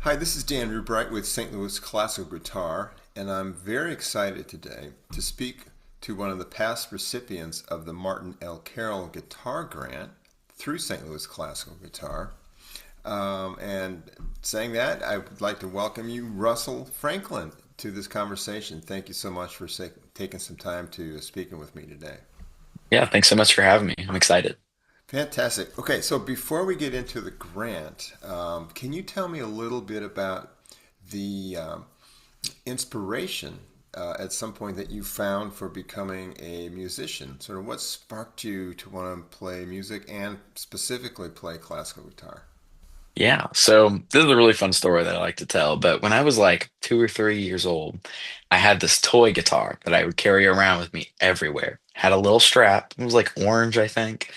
Hi, this is Dan Rubright with St. Louis Classical Guitar, and I'm very excited today to speak to one of the past recipients of the Marton L. Carroll Guitar Grant through St. Louis Classical Guitar. And saying that, I would like to welcome you, Russell Franklin, to this conversation. Thank you so much for taking some time to speaking with me today. Yeah, thanks so much for having me. I'm excited. Fantastic. Okay, so before we get into the grant, can you tell me a little bit about the inspiration at some point that you found for becoming a musician? Sort of what sparked you to want to play music and specifically play classical guitar? Yeah, so this is a really fun story that I like to tell. But when I was like 2 or 3 years old, I had this toy guitar that I would carry around with me everywhere. Had a little strap. It was like orange, I think.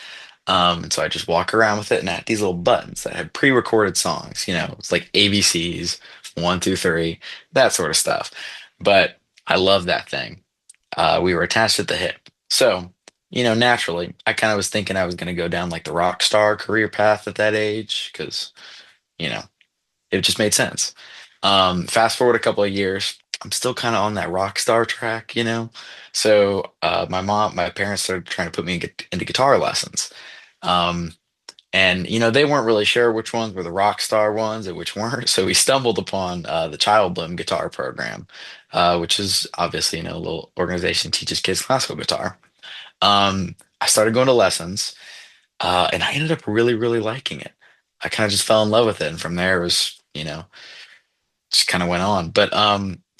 And so I just walk around with it, and I had these little buttons that had pre-recorded songs. It's like ABCs, one, two, three, that sort of stuff. But I love that thing. We were attached at the hip. So, naturally, I kind of was thinking I was going to go down like the rock star career path at that age because, you know, it just made sense. Fast forward a couple of years, I'm still kind of on that rock star track. So, my parents started trying to put me into guitar lessons. Um, and, they weren't really sure which ones were the rock star ones and which weren't. So we stumbled upon the Childbloom Guitar Program, which is obviously, a little organization that teaches kids classical guitar. I started going to lessons, and I ended up really, really liking it. I kind of just fell in love with it, and from there it was, just kind of went on. But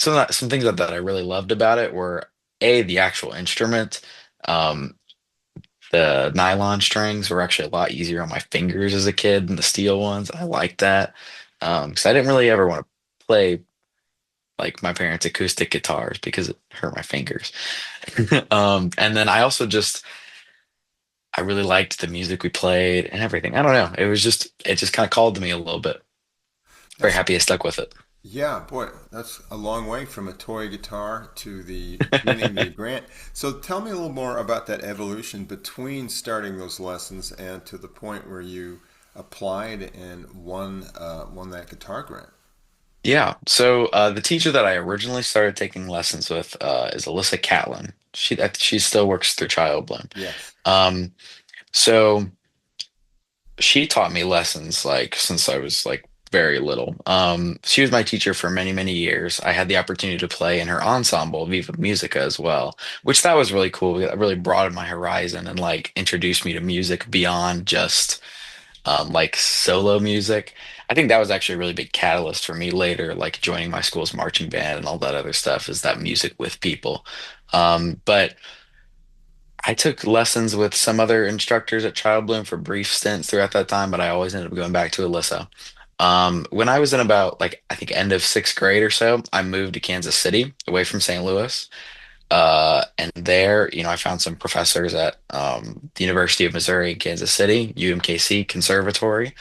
some things that I really loved about it were the actual instrument. Um, the nylon strings were actually a lot easier on my fingers as a kid than the steel ones. I liked that because I didn't really ever want to play like my parents' acoustic guitars because it hurt my fingers. And then I really liked the music we played and everything. I don't know. It just kind of called to me a little bit. Very That's happy I stuck with it. Yeah, boy, that's a long way from a toy guitar to the winning the grant. So tell me a little more about that evolution between starting those lessons and to the point where you applied and won that guitar grant. Yeah. So the teacher that I originally started taking lessons with is Alyssa Catlin. She still works through Childbloom. Yes. Um, so she taught me lessons like since I was like very little. She was my teacher for many, many years. I had the opportunity to play in her ensemble, Viva Musica, as well, which that was really cool. It really broadened my horizon and like introduced me to music beyond just like solo music. I think that was actually a really big catalyst for me later, like joining my school's marching band and all that other stuff, is that music with people. But I took lessons with some other instructors at Childbloom for brief stints throughout that time, but I always ended up going back to Alyssa. When I was in about like I think end of sixth grade or so, I moved to Kansas City, away from St. Louis. And there, I found some professors at the University of Missouri in Kansas City, UMKC Conservatory.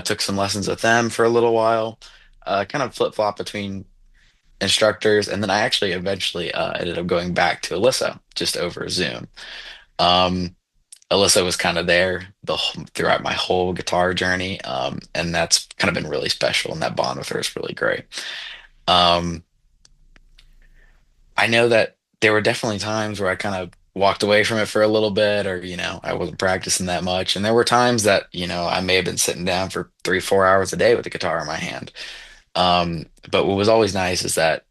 Took some lessons with them for a little while. Kind of flip-flop between instructors, and then I actually eventually ended up going back to Alyssa just over Zoom. Um, Alyssa was kind of there throughout my whole guitar journey, and that's kind of been really special, and that bond with her is really great. Um, I know that there were definitely times where I kind of walked away from it for a little bit, or I wasn't practicing that much, and there were times that I may have been sitting down for 3, 4 hours a day with the guitar in my hand. But what was always nice is that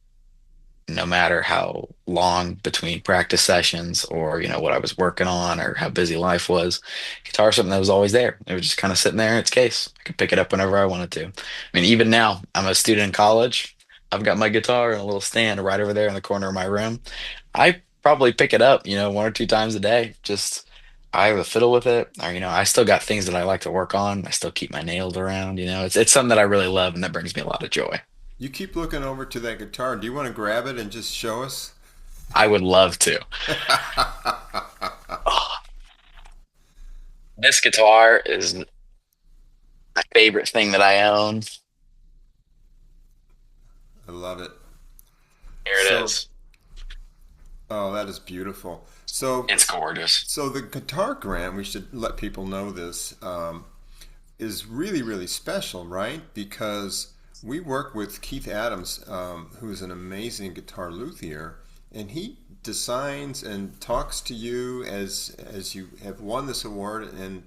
no matter how long between practice sessions or what I was working on or how busy life was, guitar is something that was always there. It was just kind of sitting there in its case. I could pick it up whenever I wanted to. I mean, even now, I'm a student in college. I've got my guitar in a little stand right over there in the corner of my room. I probably pick it up, one or two times a day. Just I either fiddle with it, or I still got things that I like to work on. I still keep my nails around. It's something that I really love and that brings me a lot of joy. You keep looking over to that guitar. Do you want to grab it and just show us? I would love to. Oh, this guitar is my favorite thing that I own. I love it. Here it So, is. oh, that is beautiful. So, It's gorgeous. so the guitar grant, we should let people know this, is really, really special, right? Because We work with Keith Adams, who is an amazing guitar luthier, and he designs and talks to you as you have won this award and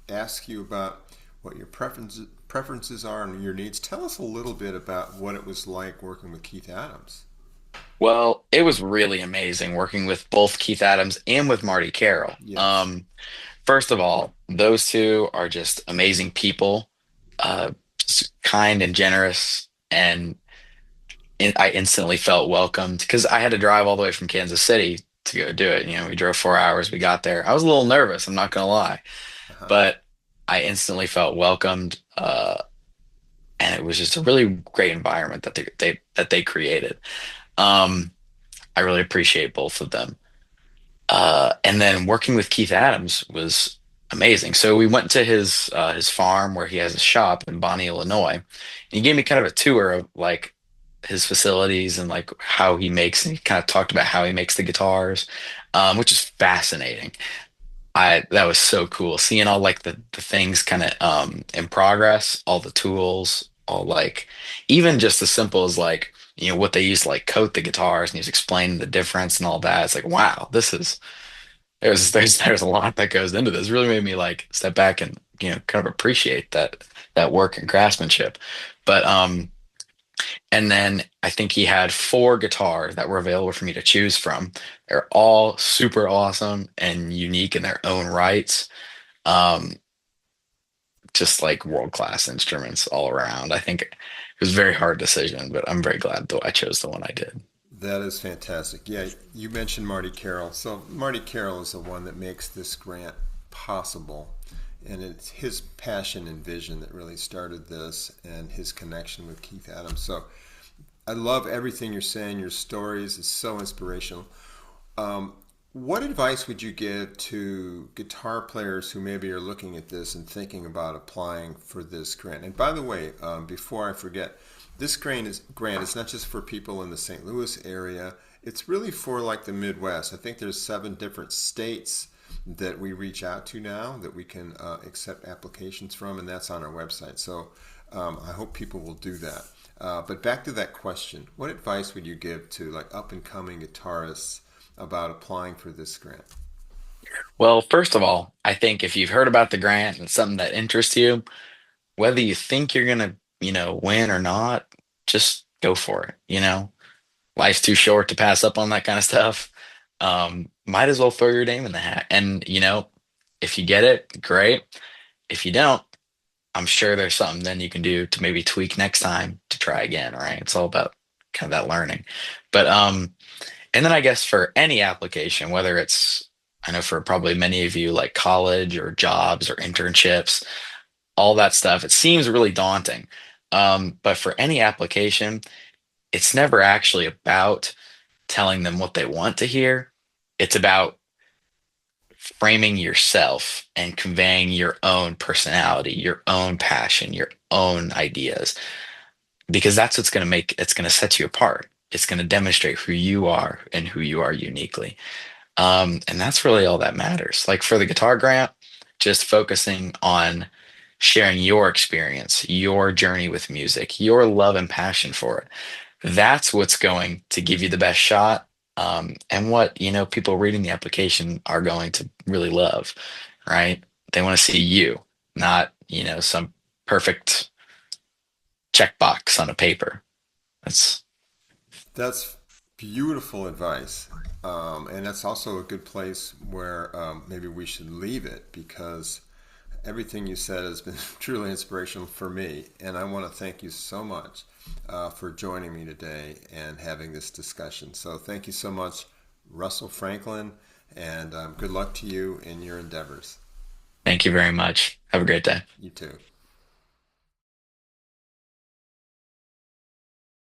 asks you about what your preferences are and your needs. Tell us a little bit about what it was like working with Keith Adams. Well, it was really amazing working with both Keith Adams and with Marty Carroll. Yes. First of all, those two are just amazing people, just kind and generous, and I instantly felt welcomed because I had to drive all the way from Kansas City to go do it. We drove 4 hours. We got there. I was a little nervous, I'm not gonna lie, Uh-huh. but I instantly felt welcomed, and it was just a really great environment that they created. Um, I really appreciate both of them. And then working with Keith Adams was amazing. So we went to his farm where he has a shop in Bonnie, Illinois. And he gave me kind of a tour of like his facilities and like how he makes, and he kind of talked about how he makes the guitars, which is fascinating. I That was so cool seeing all like the things kind of in progress, all the tools, all like even just as simple as like what they use to like coat the guitars, and he was explaining the difference and all that. It's like wow, this is there's a lot that goes into this. Really made me like step back and kind of appreciate that work and craftsmanship. But and then I think he had four guitars that were available for me to choose from. They're all super awesome and unique in their own rights. Um, just like world class instruments all around. I think it was a very hard decision, but I'm very glad though I chose the one I did. That is fantastic. Yeah, you mentioned Marty Carroll. So Marty Carroll is the one that makes this grant possible. And it's his passion and vision that really started this and his connection with Keith Adams. So I love everything you're saying. Your stories is so inspirational. Um, what advice would you give to guitar players who maybe are looking at this and thinking about applying for this grant? And by the way, before I forget, this grant is not just for people in the St. Louis area. It's really for like the Midwest. I think there's 7 different states that we reach out to now that we can accept applications from, and that's on our website. So I hope people will do that. But back to that question, what advice would you give to like up and coming guitarists about applying for this grant? Well, first of all, I think if you've heard about the grant and it's something that interests you, whether you think you're gonna, win or not, just go for it. Life's too short to pass up on that kind of stuff. Might as well throw your name in the hat. And, if you get it, great. If you don't, I'm sure there's something then you can do to maybe tweak next time to try again, right? It's all about kind of that learning. But and then I guess for any application, whether it's I know for probably many of you like college or jobs or internships, all that stuff, it seems really daunting. But for any application, it's never actually about telling them what they want to hear. It's about framing yourself and conveying your own personality, your own passion, your own ideas, because that's what's going to make it's going to set you apart. It's going to demonstrate who you are and who you are uniquely. And that's really all that matters. Like for the guitar grant, just focusing on sharing your experience, your journey with music, your love and passion for it. That's what's going to give you the best shot. And what, people reading the application are going to really love, right? They want to see you, not, some perfect checkbox on a paper. That's That's beautiful advice. And that's also a good place where maybe we should leave it because everything you said has been truly inspirational for me. And I want to thank you so much for joining me today and having this discussion. So thank you so much, Russell Franklin, and good luck to you in your endeavors. Thank you very much. Have a great day. You too.